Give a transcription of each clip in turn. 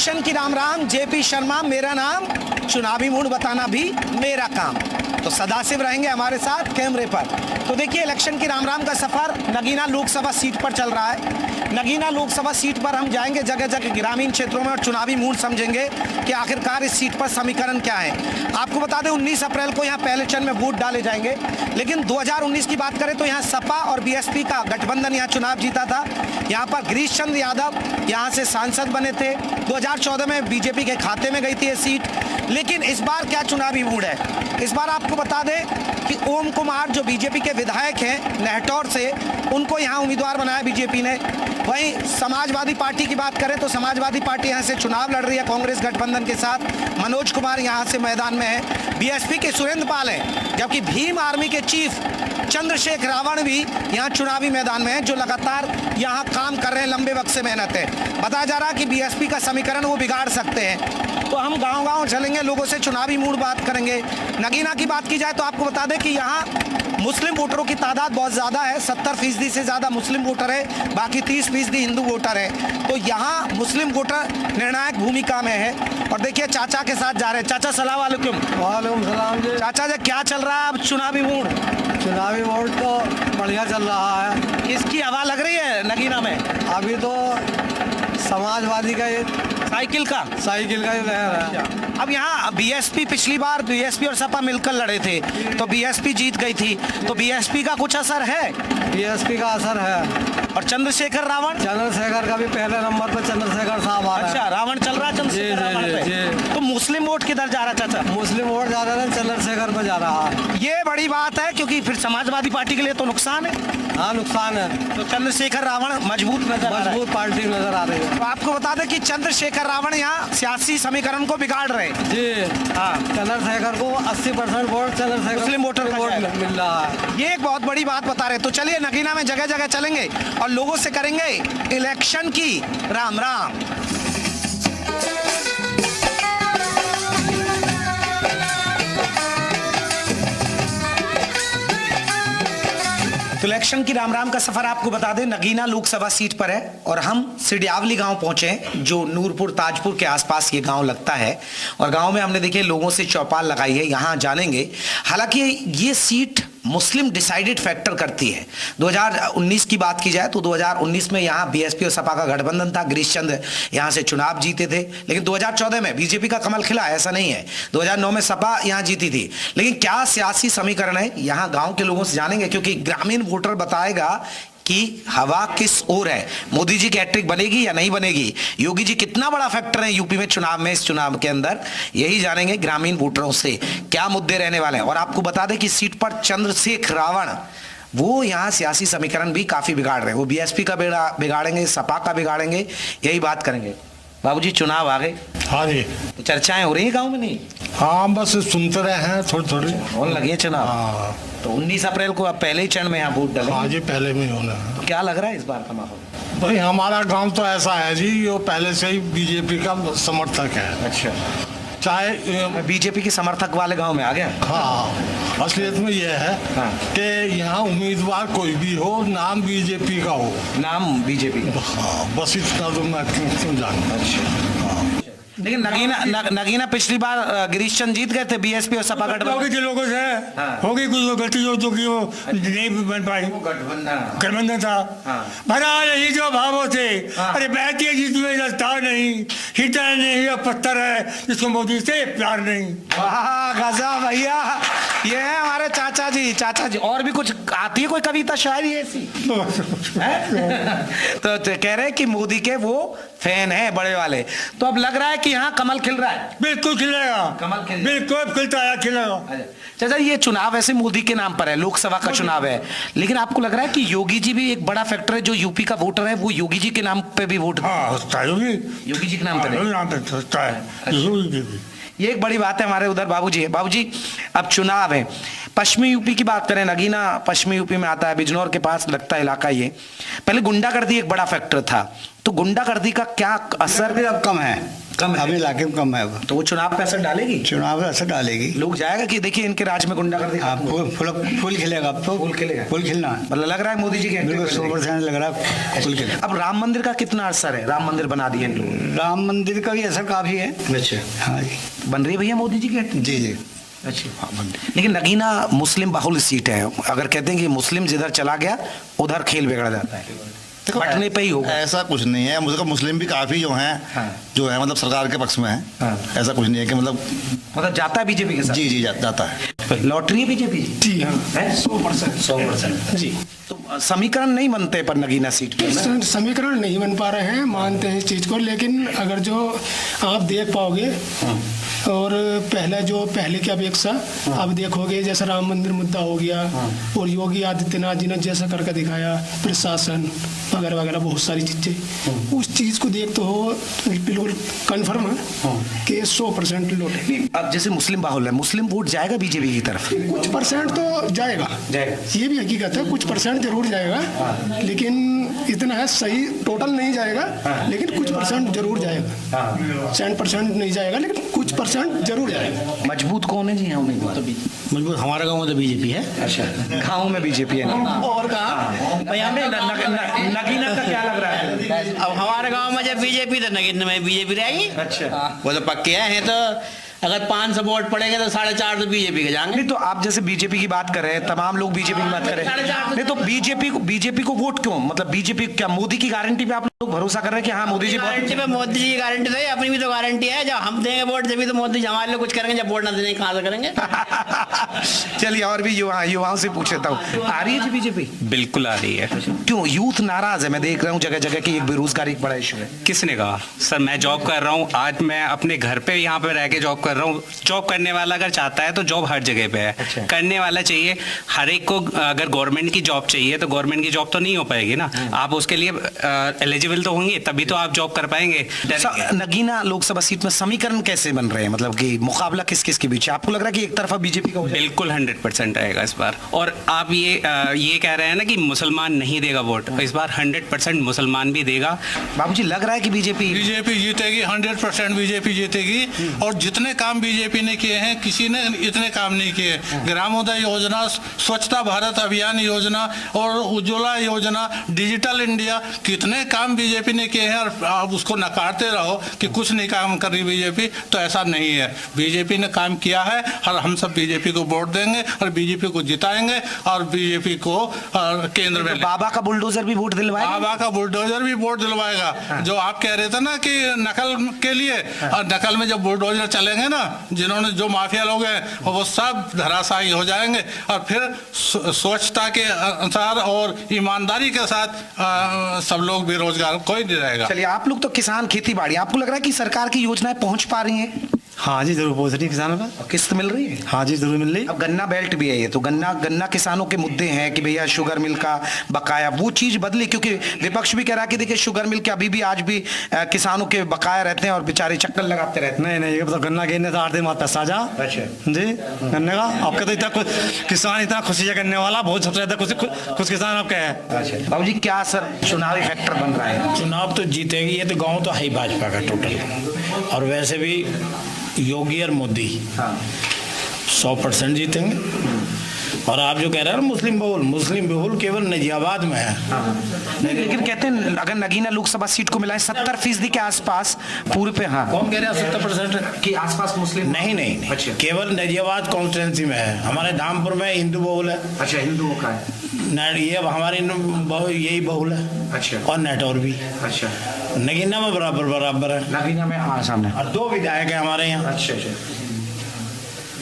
Election की Ram Ram, JP Sharma मेरा नाम, चुनावी मूड बताना भी मेरा काम। तो सदाशिव रहेंगे हमारे साथ कैमरे पर। तो देखिए इलेक्शन की राम राम का सफर नगीना लोकसभा सीट पर चल रहा है। नगीना लोकसभा सीट पर हम जाएंगे जगह जगह ग्रामीण क्षेत्रों में और चुनावी मूड समझेंगे कि आखिरकार इस सीट पर समीकरण क्या है। आपको बता दें 19 अप्रैल को यहाँ पहले चरण में वोट डाले जाएंगे। लेकिन 2019 की बात करें तो यहाँ सपा और बीएसपी का गठबंधन यहाँ चुनाव जीता था। यहाँ पर गिरीश चंद्र यादव यहाँ से सांसद बने थे। 2014 में बीजेपी के खाते में गई थी ये सीट। लेकिन इस बार क्या चुनावी मूड है? इस बार आपको बता दें कि ओम कुमार जो बीजेपी के विधायक हैं नेहटौर से, उनको यहाँ उम्मीदवार बनाया बीजेपी ने। वहीं समाजवादी पार्टी की बात करें तो समाजवादी पार्टी यहाँ से चुनाव लड़ रही है कांग्रेस गठबंधन के साथ। मनोज कुमार यहाँ से मैदान में है। बीएसपी के सुरेंद्र पाल हैं, जबकि भीम आर्मी के चीफ चंद्रशेखर रावण भी यहाँ चुनावी मैदान में है, जो लगातार यहाँ काम कर रहे हैं, लंबे वक्त से मेहनत है। बताया जा रहा है कि बीएसपी का समीकरण वो बिगाड़ सकते हैं। तो हम गांव-गांव चलेंगे, लोगों से चुनावी मूड बात करेंगे। नगीना की बात की जाए तो आपको बता दें कि यहाँ मुस्लिम वोटरों की तादाद बहुत ज़्यादा है। 70% से ज़्यादा मुस्लिम वोटर है, बाकी 30% हिंदू वोटर है। तो यहाँ मुस्लिम वोटर निर्णायक भूमिका में है। और देखिए चाचा के साथ जा रहे हैं। चाचा सलाम वालेकुम। वालेकुम सलाम जी। चाचा जी क्या चल रहा है अब चुनावी मूड? चुनावी वोट तो बढ़िया चल रहा है। किसकी हवा लग रही है नगीना में? अभी तो समाजवादी का ये साइकिल का ही लहर है। अब यहाँ बीएसपी पिछली बार बीएसपी और सपा मिलकर लड़े थे तो बीएसपी जीत गई थी। तो बीएसपी का कुछ असर है? बीएसपी का असर है। और चंद्रशेखर रावण? चंद्रशेखर का भी पहले नंबर पर चंद्रशेखर साहब आ रहा है। अच्छा, रावण चल रहा है चंद्रशेखर रावण पे। जी। तो मुस्लिम वोट किधर जा रहा है चाचा? मुस्लिम वोट जा रहा है, चंद्रशेखर पर जा रहा है। ये बड़ी बात है क्योंकि फिर समाजवादी पार्टी के लिए तो नुकसान है। हाँ नुकसान है। तो चंद्रशेखर रावण मजबूत नजर आ रहा है। मजबूत पार्टी नजर आ रही है। तो आपको बता दें कि चंद्रशेखर रावण यहाँ सियासी समीकरण को बिगाड़ रहे हैं। जी हाँ, चंद्रशेखर को 80% वोट चंद्रशेखर मुस्लिम वोटर का वोट जाएगा। मिल रहा है। ये एक बहुत बड़ी बात बता रहे। तो चलिए नगीना में जगह जगह चलेंगे और लोगों से करेंगे इलेक्शन की राम राम। तो इलेक्शन की राम राम का सफर आपको बता दें नगीना लोकसभा सीट पर है और हम सिडियावली गांव पहुंचे हैं, जो नूरपुर ताजपुर के आसपास ये गांव लगता है। और गांव में हमने देखिए लोगों से चौपाल लगाई है, यहां जानेंगे। हालांकि ये सीट मुस्लिम डिसाइडेड फैक्टर करती है। 2019 की बात की जाए तो 2019 में यहाँ बीएसपी और सपा का गठबंधन था। गिरीश चंद्र यहाँ से चुनाव जीते थे। लेकिन 2014 में बीजेपी का कमल खिला, ऐसा नहीं है। 2009 में सपा यहाँ जीती थी। लेकिन क्या सियासी समीकरण है यहाँ गांव के लोगों से जानेंगे, क्योंकि ग्रामीण वोटर बताएगा कि हवा किस ओर है। मोदी जी की हैट्रिक बनेगी या नहीं बनेगी? योगी जी कितना बड़ा फैक्टर है यूपी में चुनाव में, इस चुनाव के अंदर? यही जानेंगे ग्रामीण वोटरों से क्या मुद्दे रहने वाले हैं। और आपको बता दें कि सीट पर चंद्रशेखर रावण वो यहाँ सियासी समीकरण भी काफी बिगाड़ रहे हैं। वो बीएसपी का बिगाड़ेंगे, सपा का बिगाड़ेंगे, यही बात करेंगे। बाबूजी चुनाव आ गए। हाँ जी। तो चर्चाएं हो रही है गाँव में? नहीं, हाँ बस सुनते रहे हैं थोड़ी थोड़ी। होने लगी है चुनाव। हाँ तो 19 अप्रैल को आप पहले ही चरण में यहाँ वोट डालेंगे। हाँ जी, पहले में होना है। तो क्या लग रहा है इस बार का माहौल? भाई हमारा गांव तो ऐसा है जी, वो पहले से ही बीजेपी का समर्थक है। अच्छा, चाहे बीजेपी के समर्थक वाले गांव में आ गया। हाँ, असलियत में यह है हाँ। कि यहाँ उम्मीदवार कोई भी हो, नाम बीजेपी का हो। नाम बीजेपी का। हाँ, बस इतना तो मैं क्यों जानूँ। अच्छा, लेकिन नगीना पिछली बार गिरीश चंद्र जीत गए थे बीएसपी और सपा गठबंधन। लोगों से हाँ। होगी कुछ गलती जो कि वो नहीं बन पाई। गठबंधन था। हाँ। भरा यही जो भावों थे। हाँ। अरे बैठिए जिसमें रफ्तार नहीं, हिटर नहीं, ये पत्थर है जिसको मोदी से प्यार नहीं। वाह गजब भैया, ये है हमारे चाचा जी। चाचा जी और भी कुछ आती है कोई कविता शायरी ऐसी? तो कह रहे हैं कि मोदी के वो फैन है बड़े वाले। तो अब लग रहा है कि यहाँ कमल खिल रहा है। बिल्कुल खिलेगा, कमल खिल बिल्कुल खिलता है, खिलेगा। चाचा ये चुनाव वैसे मोदी के नाम पर है, लोकसभा का चुनाव है, लेकिन आपको लग रहा है कि योगी जी भी एक बड़ा फैक्टर है? जो यूपी का वोटर है वो योगी जी के नाम पे भी वोट, हाँ होता है योगी जी के नाम पे होता है। ये एक बड़ी बात है। हमारे उधर बाबूजी है। बाबूजी अब चुनाव है, पश्चिमी यूपी की बात करें, नगीना पश्चिमी यूपी में आता है, बिजनौर के पास लगता है इलाका ये। पहले गुंडागर्दी एक बड़ा फैक्टर था, तो गुंडागर्दी का क्या असर? अब कम है। कम है। अभी इलाके में कम है अब। तो वो चुनाव पे असर डालेगी, चुनाव में असर डालेगी। लोग जाएगा कि देखिए इनके राज में गुंडागर्दी आप फुल खिलेगा, अब तो फूल खिलेगा, फुल खिलना है। मतलब लग रहा है मोदी जी के बिल्कुल 100% लग रहा है फुल खिलेगा। अब राम मंदिर का कितना असर है, राम मंदिर बना दिए इन लोगों राम मंदिर का भी असर काफी है। ने। अच्छा, हाँ जी बन रही है भैया मोदी जी की? जी जी। अच्छा, हाँ बन रही। लेकिन नगीना मुस्लिम बहुल सीट है, अगर कहते हैं कि मुस्लिम जिधर चला गया उधर खेल बिगड़ जाता है, बटने पे ही होगा। ऐसा कुछ नहीं है, मुस्लिम भी काफी जो हैं हाँ। जो है मतलब सरकार के पक्ष में है। हाँ। ऐसा कुछ नहीं है कि मतलब जाता है बीजेपी के साथ। जी जाता है। लॉटरी है बीजेपी जी हाँ, है 100%। जी। तो समीकरण नहीं बनते पर नगीना सीट पे ना? समीकरण नहीं बन पा रहे हैं, मानते हैं इस चीज़ को, लेकिन अगर जो आप देख पाओगे और पहले की अपेक्षा अब देखोगे, जैसे राम मंदिर मुद्दा हो गया और योगी आदित्यनाथ जी ने जैसा करके दिखाया, प्रशासन वगैरह वगैरह बहुत सारी चीज़ें, उस चीज़ को देखते हो बिल्कुल कन्फर्म है कि 100% लौटेगी। अब जैसे मुस्लिम बाहुल है, मुस्लिम वोट जाएगा बीजेपी की तरफ? कुछ परसेंट तो जाएगा, ये भी हकीकत है, कुछ परसेंट जरूर जाएगा, लेकिन इतना है सही टोटल नहीं जाएगा, लेकिन कुछ परसेंट जरूर जाएगा। 100% नहीं जाएगा, लेकिन कुछ परसेंट जरूर जाएगा। मजबूत कौन है जी यहाँ उम्मीदवार? मजबूत हमारे गाँव में तो बीजेपी है। अच्छा, गाँव में बीजेपी है ना? और कहा भाई हमें नगीना का क्या लग रहा है? अब हमारे गांव में जब बीजेपी तो नगीना में बीजेपी रहेगी। अच्छा, वो तो पक्के हैं, तो अगर 500 वोट पड़ेंगे तो 450 तो बीजेपी के जाएंगे। नहीं तो आप जैसे बीजेपी की बात कर रहे हैं, तमाम लोग बीजेपी की बात कर रहे हैं, नहीं तो बीजेपी को वोट क्यों? मतलब बीजेपी क्या मोदी की गारंटी पे आप लोग भरोसा कर रहे हैं कि हाँ मोदी जी गारंटी पे मोदी जी की गारंटी तो है, अपनी भी तो गारंटी है। जब हम देंगे वोट जब तो मोदी जी हमारे लिए कुछ करेंगे, जब वोट ना देंगे कहाँ से करेंगे? चलिए और भी युवाओं से पूछ लेता हूँ, आ रही है जी बीजेपी? बिल्कुल आ रही है। क्यों यूथ नाराज है? मैं देख रहा हूँ जगह जगह की एक बेरोजगारी एक बड़ा इशू है। किसने कहा? सर मैं जॉब कर रहा हूँ, आज मैं अपने घर पे यहाँ पे रह के जॉब कर रहा हूँ। जॉब करने वाला अगर चाहता है तो जॉब हर जगह पे है। अच्छा। करने वाला चाहिए हर एक को। अगर गवर्नमेंट की जॉब चाहिए तो गवर्नमेंट की जॉब तो नहीं हो पाएगी ना, आप उसके लिए एलिजिबल तो होंगे तभी तो आप जॉब कर पाएंगे। नगीना लोकसभा सीट में समीकरण कैसे बन रहे हैं, मतलब कि मुकाबला किस किस के बीच? आपको लग रहा है कि एक तरफा बीजेपी का हो जाएगा? बिल्कुल 100% आएगा इस बार। और आप ये कह रहे हैं ना कि मुसलमान नहीं देगा वोट, इस बार 100% मुसलमान भी देगा। बाबूजी लग रहा है कि बीजेपी जीतेगी, 100% बीजेपी जीतेगी। और जितने काम बीजेपी ने किए हैं किसी ने इतने काम नहीं किए। ग्रामोदय योजना, स्वच्छता भारत अभियान योजना और उज्ज्वला योजना, डिजिटल इंडिया, कितने काम बीजेपी ने किए हैं। और आप उसको नकारते रहो कि कुछ नहीं काम कर रही बीजेपी, तो ऐसा नहीं है। बीजेपी ने काम किया है और हम सब बीजेपी को वोट देंगे और बीजेपी को जिताएंगे और बीजेपी को केंद्र में। बाबा का बुलडोजर भी वोट दिलवाएगा? बाबा का बुलडोजर भी वोट दिलवाएगा। जो आप कह रहे थे ना कि नकल के लिए, और नकल में जब बुलडोजर चलेंगे ना, जिन्होंने जो माफिया लोग हैं वो सब धराशायी हो जाएंगे। और फिर स्वच्छता के अनुसार और ईमानदारी के साथ सब लोग बेरोजगार कोई नहीं रहेगा। चलिए, आप लोग तो किसान खेती बाड़ी, आपको लग रहा है कि सरकार की योजनाएं पहुंच पा रही हैं? हाँ जी जरूर पहुँच रही है किसानों का। किस्त मिल रही है? हाँ जी जरूर मिल रही है। अब गन्ना बेल्ट भी है ये, तो गन्ना किसानों के मुद्दे हैं कि भैया शुगर मिल का बकाया, वो चीज बदली, क्योंकि विपक्ष भी कह रहा है कि देखिए शुगर मिल के अभी भी आज भी किसानों के बकाया रहते हैं और बेचारे चक्कर लगाते रहते हैं। नहीं ये तो गन्ना गिरने से 8 दिन बाद पैसा जा। अच्छा जी, गन्ने का आपका तो इतना किसान इतना खुशी है करने वाला, बहुत सबसे ज्यादा कुछ किसान आपका है। अच्छा बाबूजी, क्या सर चुनावी फैक्टर बन रहा है? चुनाव तो जीतेगी, ये तो गांव तो है ही भाजपा का टोटल। और वैसे भी योगी और मोदी 100% जीतेंगे। और आप जो कह रहे हैं ना मुस्लिम बहुल केवल नजियाबाद में है। नहीं, लेकिन कहते हैं अगर नगीना लोकसभा सीट को मिला है 70% के आसपास पूरे पे। हाँ, कौन कह रहे हैं 70% के आसपास मुस्लिम? नहीं अच्छा। केवल नजियाबाद कॉन्स्टिट्यूंसी में है। हमारे धामपुर में हिंदू बहुल है। अच्छा, हिंदुओं का है। ये हमारी यही बहुल है। अच्छा। और नेटौर भी। अच्छा, नगीना में बराबर है। नगीना में हाँ सामने। और 2 विधायक है हमारे यहाँ। अच्छा।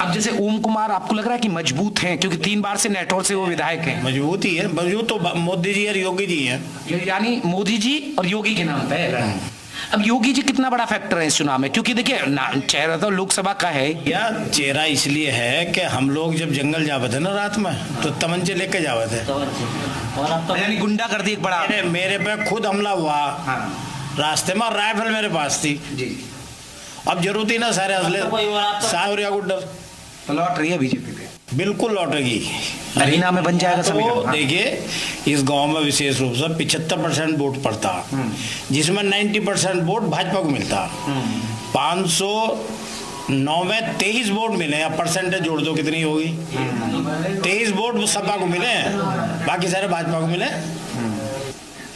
अब जैसे ओम कुमार, आपको लग रहा है कि मजबूत हैं, क्योंकि 3 बार से नेटौर से वो विधायक हैं? मजबूत ही है, मजबूत तो मोदी जी और योगी जी हैं। यानी मोदी जी और योगी के नाम पे है। अब योगी जी कितना बड़ा फैक्टर है इस चुनाव में? क्योंकि देखिए चेहरा तो लोकसभा का है। या चेहरा इसलिए है कि हम लोग जब जंगल जावे थे ना रात में, तो तमंचे लेके जावे थे। यानी गुंडागर्दी एक बड़ा। मेरे पे खुद हमला हुआ। रास्ते में राइफल मेरे पास थी जी। अब जरूरत ही ना सारे असले सावरिया गुड्डर। तो लौट रही है बीजेपी पे? बिल्कुल लौटेगी। हरियाणा में बन जाएगा सभी। तो देखिए इस गांव में विशेष रूप से 75% वोट पड़ता, जिसमें 90% वोट भाजपा को मिलता। 509 में 23 वोट मिले हैं। अब परसेंटेज जोड़ दो कितनी होगी। 23 वोट सपा को मिले हैं, बाकी सारे भाजपा को मिले।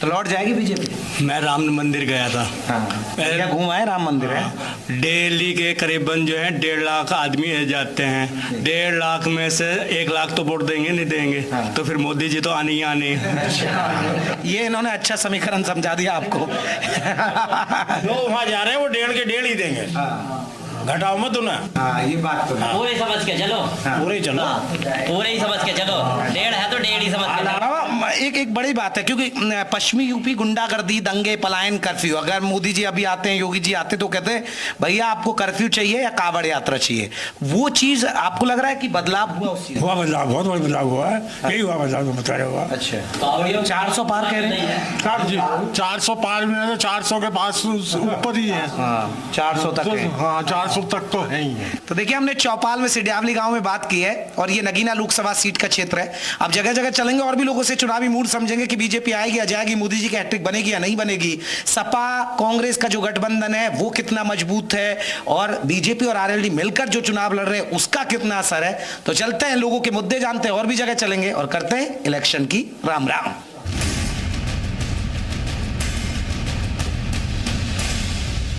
तो लौट जाएगी बीजेपी। मैं राम मंदिर गया था। क्या घूम आए? राम मंदिर है। दिल्ली के करीबन जो है 1.5 लाख आदमी जाते हैं। 1.5 लाख में से 1 लाख तो वोट देंगे नहीं देंगे, तो फिर मोदी जी तो आने ही आने। ये इन्होंने अच्छा समीकरण समझा दिया आपको। जो वहाँ जा रहे हैं वो 1.5 के 1.5 ही देंगे, घटाओ मत उन्हें। ये बात तो पूरे समझ के चलो, पूरे ही चलो, पूरे ही समझ के चलो। 1.5 है तो 1.5 ही समझ के चलो। एक बड़ी बात है, क्योंकि पश्चिमी यूपी गुंडागर्दी, दंगे, पलायन, कर्फ्यू, अगर मोदी जी अभी आते हैं, योगी जी आते तो कहते हैं भैया आपको कर्फ्यू चाहिए या कावड़ यात्रा चाहिए। वो चीज आपको लग रहा है कि बदलाव हुआ? उस चीज हुआ बदलाव, बहुत बड़ा बदलाव हुआ है। यही हुआ बदलाव जो बता रहे हुआ। अच्छा, 400 पार कह रहे हैं। 400 पार में है तो 400 के पास ऊपर ही है। 400 तक है। हाँ 400 तक तो है ही है। तो देखिए, हमने चौपाल में सिडियावली गांव में बात की है, और ये नगीना लोकसभा सीट का क्षेत्र है। अब जगह जगह चलेंगे और भी लोगों से चुनावी मूड समझेंगे कि बीजेपी आएगी या जाएगी, मोदी जी की हैट्रिक बनेगी या नहीं बनेगी, सपा कांग्रेस का जो गठबंधन है वो कितना मजबूत है, और बीजेपी और आरएलडी मिलकर जो चुनाव लड़ रहे हैं उसका कितना असर है। तो चलते हैं, लोगों के मुद्दे जानते हैं, और भी जगह चलेंगे और करते हैं इलेक्शन की राम राम।